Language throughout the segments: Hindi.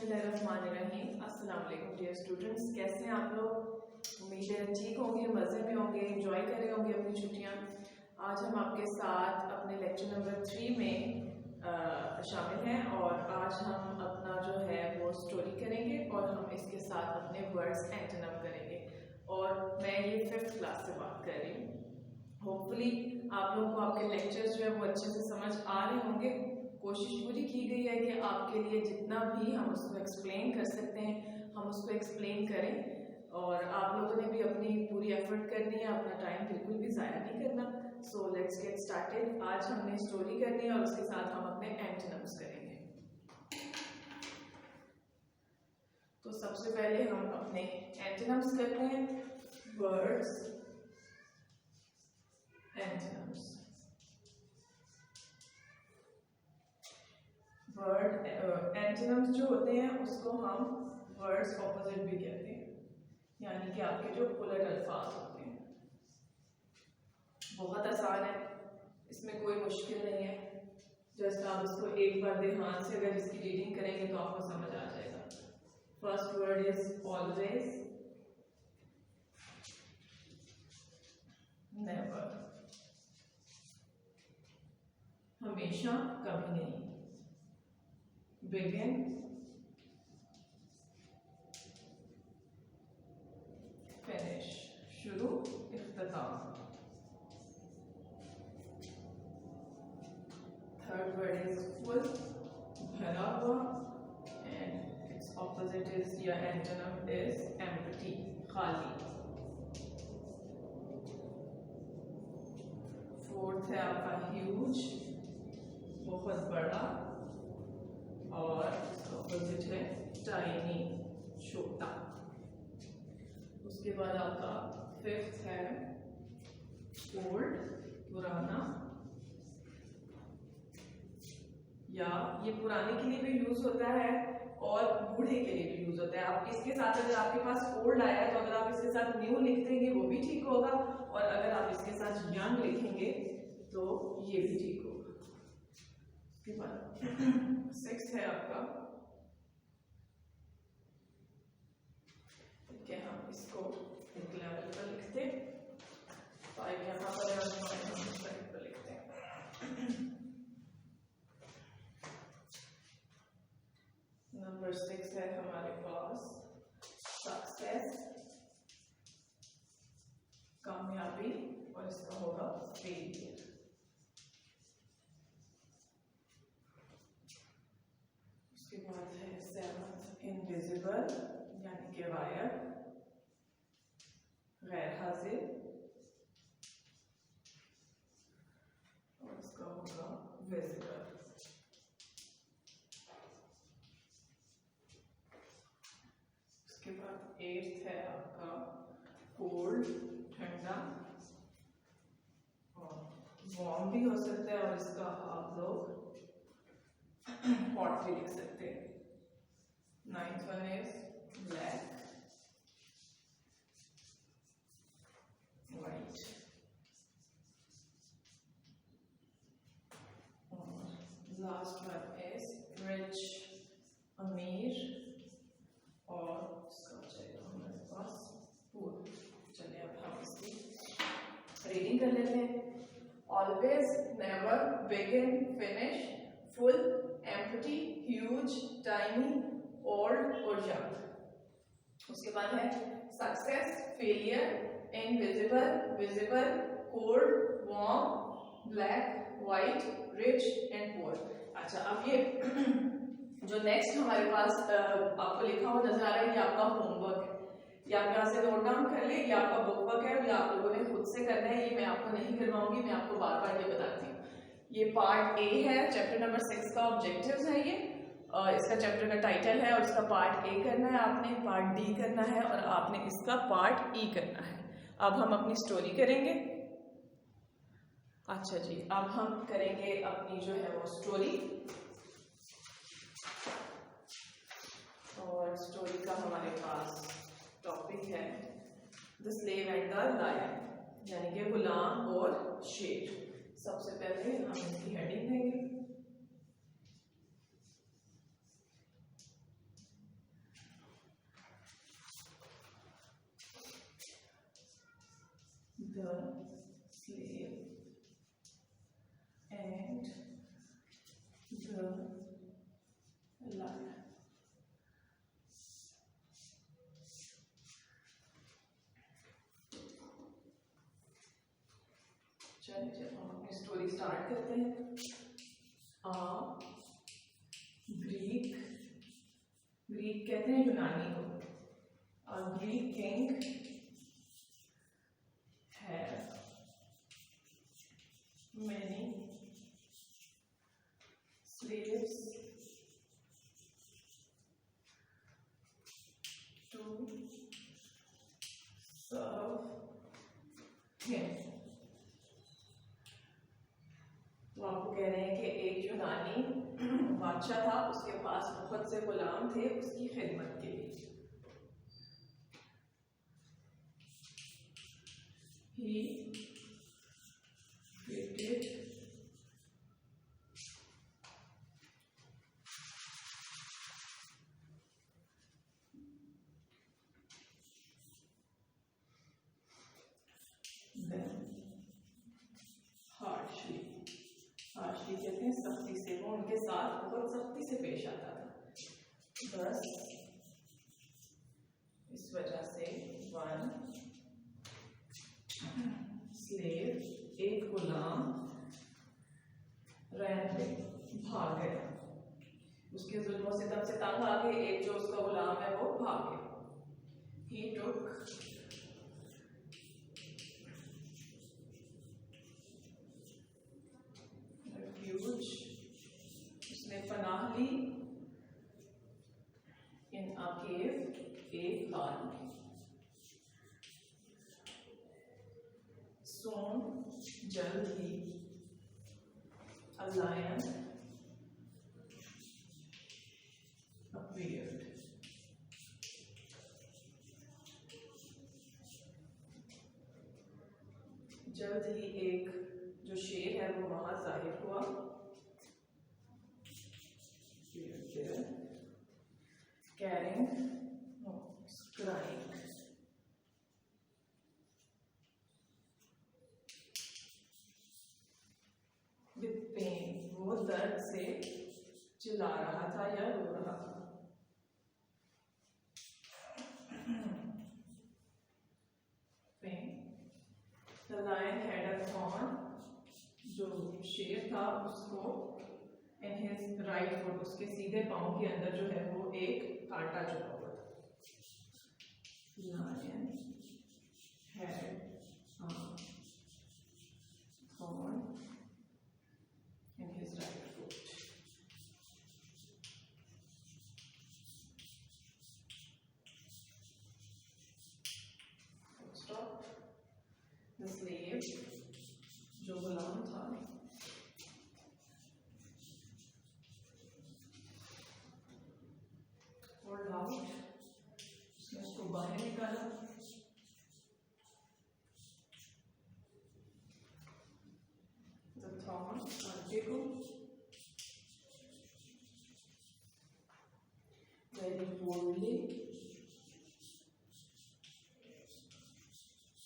बिस्मिल्लाहिर्रहमानिर्रहीम। अस्सलाम वालेकुम डियर स्टूडेंट्स, कैसे हैं आप लोग? उम्मीद है ठीक होंगे, मज़े में होंगे, एंजॉय कर रहे होंगे अपनी छुट्टियां। आज हम आपके साथ अपने लेक्चर नंबर 3 में शामिल हैं और आज हम अपना जो है वो स्टोरी करेंगे और हम इसके साथ अपने वर्ड्स एंटोनिम करेंगे। और मैं ये 5th क्लास से बात कर रही हूँ। होपफुली आप लोगों को आपके लेक्चर्स जो है वो अच्छे से समझ आ रहे होंगे। कोशिश पूरी की गई है कि आपके लिए जितना भी हम उसको एक्सप्लेन कर सकते हैं हम उसको एक्सप्लेन करें और आप लोगों ने भी अपनी पूरी एफर्ट करनी है, अपना टाइम बिल्कुल भी ज़ाया नहीं करना। So let's get started. आज हमने स्टोरी करनी है और उसके साथ हम अपने एंटोनिम्स करेंगे। तो सबसे पहले हम अपने एंटोनिम्स करते हैं। Words antonyms. वर्ड एंटोनिम्स जो होते हैं उसको हम वर्ड्स ऑपोजिट भी कहते हैं, यानी कि आपके जो उलट अल्फाज होते हैं। बहुत आसान है, इसमें कोई मुश्किल नहीं है। जस्ट आप इसको एक बार ध्यान से अगर इसकी रीडिंग करेंगे तो आपको समझ आ जाएगा। First word is always, never, हमेशा, कभी नहीं। begin, finish, शुरू, इख्तिताम। थर्ड वर्ड इज फुल, भरा हुआ, एंड इट्स ऑपोजिट इज या एंटोनिम इज एम्प्टी, खाली। फोर्थ है आपका ह्यूज, बहुत बड़ा, और ऑपोजिट है टाइनी, छोटा। उसके बाद आपका फिफ्थ है ओल्ड, पुराना, या ये पुराने के लिए भी यूज होता है और बूढ़े के लिए भी यूज होता है। आप इसके साथ अगर आपके पास ओल्ड आया है तो अगर आप इसके साथ न्यू लिख देंगे वो भी ठीक होगा, और अगर आप इसके साथ यंग लिखेंगे तो ये भी ठीक होगा। उसके बाद सिक्स्थ है आपका, ठीक है, हम इसको एक लेवल पर लिखते, फाइव यहाँ पर है और हम इस पर लिखते हैं। नंबर 6 है हमारे पास सक्सेस, कामयाबी, और इसका होगा फेलियर। उसके बाद है 7th इनविजिबल, यानी कि गायब, गैर हाजिर, और इसका होगा विजिबल। उसके बाद 8th है आपका कोल्ड, ठंडा, और वार्म भी हो सकता है, और इसका आप लोग हॉट भी लिख सकते हैं। 9th one is black, white, और लास्ट वन इज रिच, अमीर, और इसका चाहिए हमारे पास पुअर। चलिए अब हम इसकी रीडिंग कर लेते हैं। Always, never, begin, finish, full, empty, huge, tiny, old और यंग। उसके बाद है success, failure, invisible, visible, cold, warm, black, white, rich and poor. अच्छा, अब ये जो नेक्स्ट हमारे पास आपको लिखा हुआ नजर आ रहा है, ये आपका होमवर्क है। ये आप यहाँ से नोट डाउन कर ले, ये आपका बुक वर्क है, ये आप लोगों ने खुद से करना है, ये मैं आपको नहीं करवाऊंगी, मैं आपको बार बार ये बताती हूँ। ये पार्ट ए है, चैप्टर नंबर 6 का ऑब्जेक्टिव्स है ये, इसका चैप्टर का टाइटल है, और इसका पार्ट ए करना है आपने, पार्ट डी करना है, और आपने इसका पार्ट ई करना है। अब हम अपनी स्टोरी करेंगे। अच्छा जी, अब हम करेंगे अपनी जो है वो स्टोरी, और स्टोरी का हमारे पास टॉपिक है the slave and the lion, यानी कि गुलाम और शेर। सबसे पहले हम इसकी हेडिंग देंगे। चलिए हम अपनी स्टोरी स्टार्ट करते हैं। ग्रीक कहते हैं यूनानी को। Greek king have many slaves to serve him। तो आपको कह रहे हैं कि एक यूनानी बादशाह था, उसके पास बहुत से गुलाम थे उसकी खिदमत के लिए। He created them harshly कहते हैं सख्ती से, वो उनके साथ बहुत सख्ती से पेश आता था। बस इस वजह से वन स्लेव एक गुलाम भाग गया, उसके जुल्मों से तब से तंग आ गए, एक जो उसका गुलाम है वो भाग गया। He took refuge, उसने पनाह ली in a cave, एक गार में। Soon, जल्द ही, a lion appeared। जल्द ही एक जो शेर है वो वहां जाहिर हुआ। Carrying, no, crying, with pain, वो दर्द से चिल्ला रहा था या रो रहा था। Pain. The lion had a thorn, जो शेर था उसको in his right foot, उसके सीधे पांव के अंदर जो है वो एक कांटा चुका हुआ था। Lion had a thorn in his right foot। Stop. The slave, जो गुलाम था, pulled out, उसने उसको बाहर निकाला। The thorn, कांटे को, very boldly,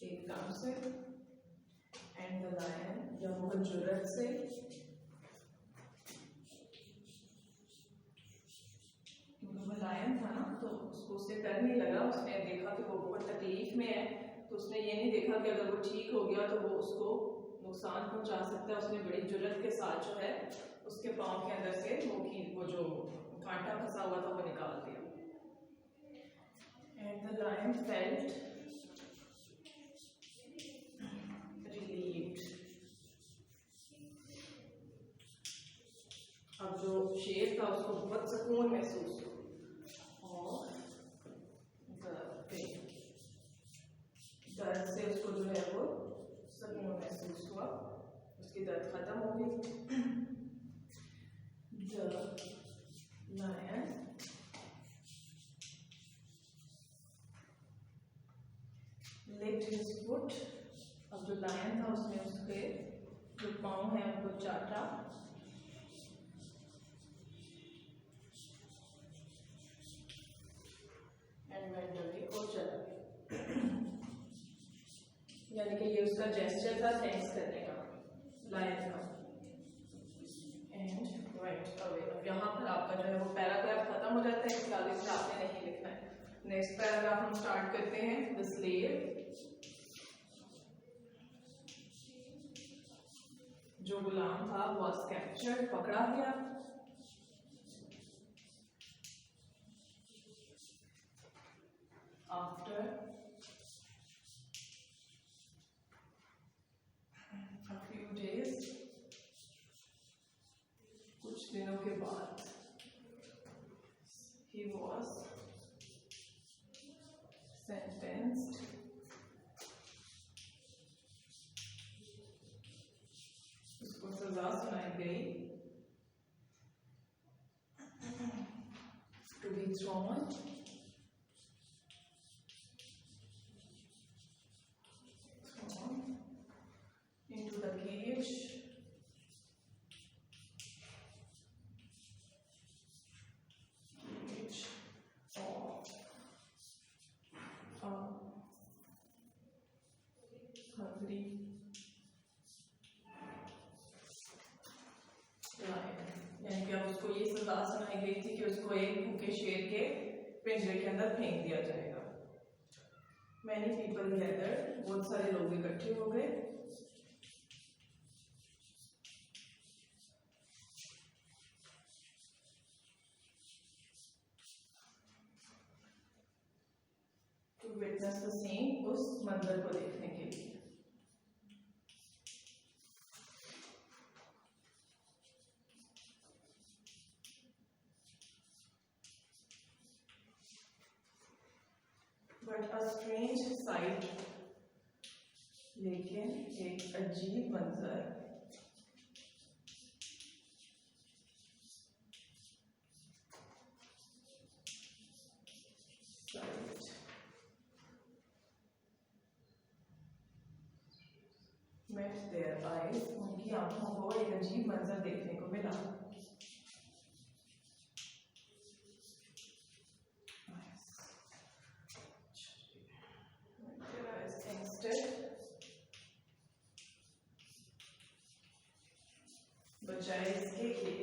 एकदम से, and the lion, या बहुत जुर्रत से, लायन था ना तो उसको उससे डर नहीं लगा। उसने देखा कि वो बहुत तकलीफ में है, तो उसने ये नहीं देखा कि अगर वो ठीक हो गया तो वो उसको नुकसान पहुंचा सकता है। उसने बड़ी जुर्रत के साथ जो है उसके पांव के अंदर से वो जो कांटा फंसा हुआ था वो निकाल दिया। And the lion felt relieved. अब जो शेर था उसको बहुत सुकून महसूस हुआ। दर्द से उसको जो है वो सुकून महसूस हुआ, उसकी दर्द खत्म हो गई। The lion licked his foot। अब जो लायन था उसने उसके जो पाँव हैं उनको चाटा। यानी कि ये उसका जेस्चर था थैंक्स करने का लायन का। And went away. अब यहाँ पर आपका जो है वो पैराग्राफ खत्म हो जाता है, इसके आगे से आपने नहीं लिखना है। नेक्स्ट पैराग्राफ हम स्टार्ट करते हैं। द स्लेव जो गुलाम था was captured, पकड़ा गया. After a few days, कुछ दिनों के बाद, he was sentenced उसको सजा सुनाई गई to be thrown into the cage of a hungry lion. यानी कि अब उसको ये सजा सुनाई गई थी कि उसको एक भूखे शेर के पिंजरे के अंदर फेंक दिया जाएगा. Many people gathered, बहुत सारे लोग इकट्ठे हो गए. To witness the scene, उस मंजर को देखने के लिए. But a strange sight, लेकिन एक अजीब मंजर met their eyes, उनकी आंखों को एक अजीब मंजर देखने को मिला. बजाय इसके कि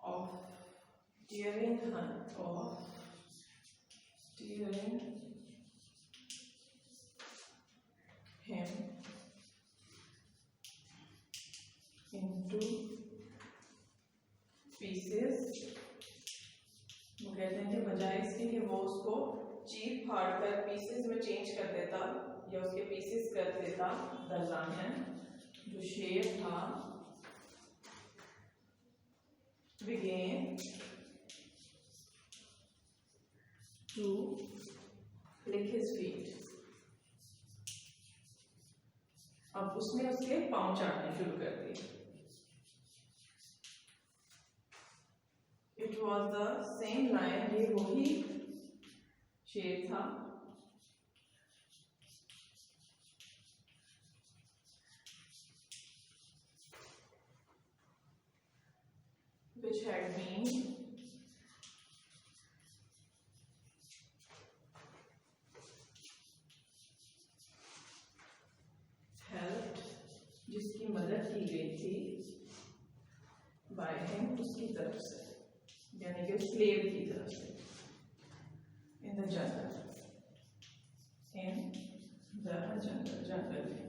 of tearing him into pieces, वो कहते हैं कि बजाय इसके कि वो उसको चीर फाड़ कर पीसेस में चेंज कर देता या उसके पीसेस कर देता, द लायन जो शेर था began to lick his feet. अब उसने उसके पांव चाटने शुरू कर दिए. It was the same lion, ये वही शेर था which had been helped, जिसकी मदद की गई थी by him, उसकी तरफ से, यानी कि स्लेव की तरफ से, in the jungle, जंगल में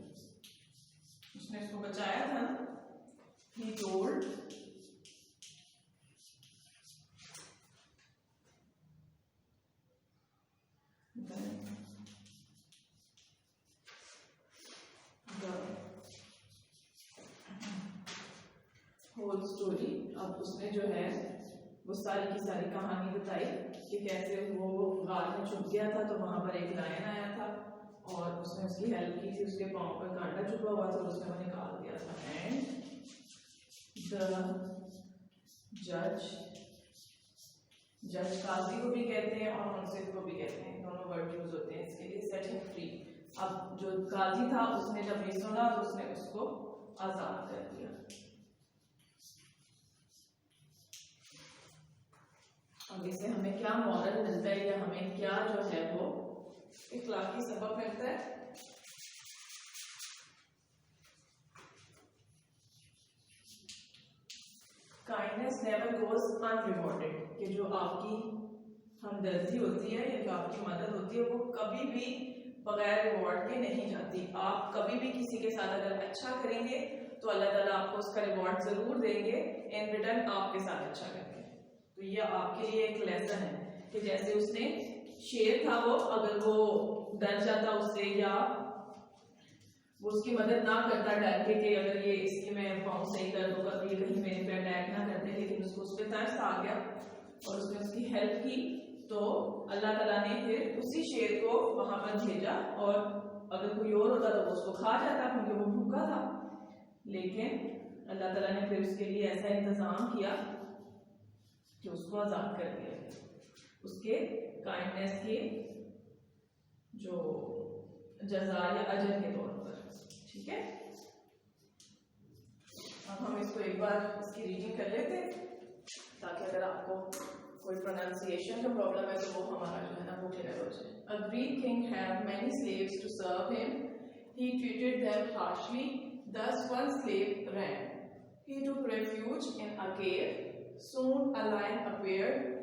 उसने इसको बचाया था. He told whole story. अब उसने जो है वो सारी की सारी कहानी बताई कि कैसे वो गाल में छुप गया था तो वहां पर एक लायन आया था और उसने उसकी हेल्प की थी. उसके पांव पर कांटा छुपा हुआ था, उसने वो निकाल दिया था. एंड द जज काजी को भी कहते हैं और मुंसिफ को भी कहते हैं, दोनों वर्ड यूज होते हैं इसके लिए. Set him free. अब जो काजी था उसने जब ये सुना तो उसने उसको आजाद कर दिया. अब इससे हमें क्या मॉरल मिलता है या हमें क्या जो है वो इखलाकी सबक मिलता है? Kindness never goes unrewarded. कि जो आपकी हमदर्दी होती है या जो आपकी मदद होती है वो कभी भी बगैर रिवॉर्ड के नहीं जाती। आप कभी भी किसी के साथ अगर अच्छा करेंगे तो अल्लाह ताला आपको उसका रिवॉर्ड जरूर देंगे इन रिटर्न आपके साथ अच्छा करके। तो ये आपके लिए एक लेसन है कि जैसे उसने शेर था, वो अगर वो डर जाता उससे या वो उसकी मदद ना करता डर के कि अगर ये इसकी मैं पाँव सही कर दूंगा तो ये कहीं मेरे पे अटैक ना करते, लेकिन उसको उस पर तरस आ गया और उसने उसकी हेल्प की, तो अल्लाह ताला ने फिर उसी शेर को वहां पर भेजा। और अगर कोई और होता तो वो उसको खा जाता क्योंकि वो भूखा था, लेकिन अल्लाह ताला ने फिर उसके लिए ऐसा इंतजाम किया कि उसको आजाद कर दिया उसके काइंडनेस के जो जज़ा या अजर के तौर पर। ठीक है, अब हम इसको एक बार इसकी रीडिंग कर लेते हैं ताकि अगर आपको कोई प्रोनाउंसिएशन का प्रॉब्लम है तो वो हमारा जो है ना वो क्लियर हो जाए। A Greek king had many slaves to serve him. He treated them harshly. Thus one slave ran. He took refuge in a cave. Soon a lion appeared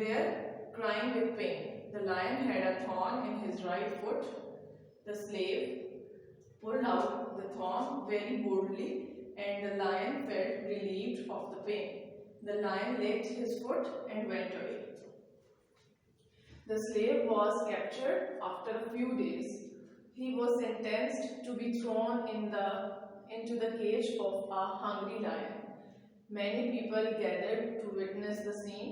there, crying with pain. The lion had a thorn in his right foot. The slave pulled out the thorn very boldly, and the lion felt relieved of the pain. The lion licked his foot and went away. The slave was captured after a few days. He was sentenced to be thrown into the cage of a hungry lion. Many people gathered to witness the scene,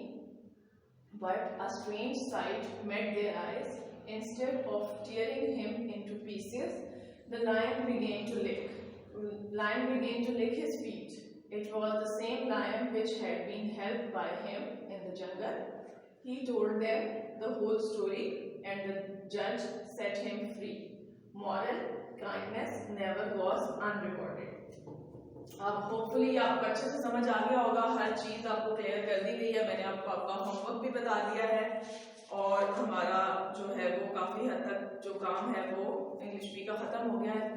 but a strange sight met their eyes. Instead of tearing him into pieces, the lion began to lick his feet. It was the same lion which had been helped by him in the jungle. He told them the whole story, and the judge set him free. Moral: kindness never goes unrewarded. अब होपफुली आपको अच्छे से समझ आ गया होगा, हर चीज आपको क्लियर कर दी गई है, मैंने आपको आपका होमवर्क भी बता दिया है और हमारा जो है वो काफी हद तक जो काम है वो इंग्लिश भी का खत्म हो गया है।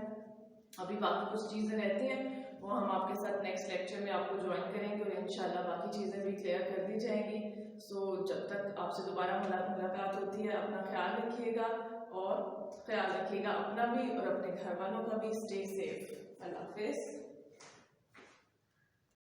अभी बाकी कुछ चीजें रहती हैं वो हम आपके साथ नेक्स्ट लेक्चर में आपको ज्वाइन करेंगे और इंशाल्लाह बाकी चीजें भी क्लियर कर दी जाएंगी। सो जब तक आपसे दोबारा मुलाकात होती है, अपना ख्याल रखिएगा और ख्याल रखिएगा अपना भी और अपने घर वालों का भी। Stay safe. अल्लाह हाफिज।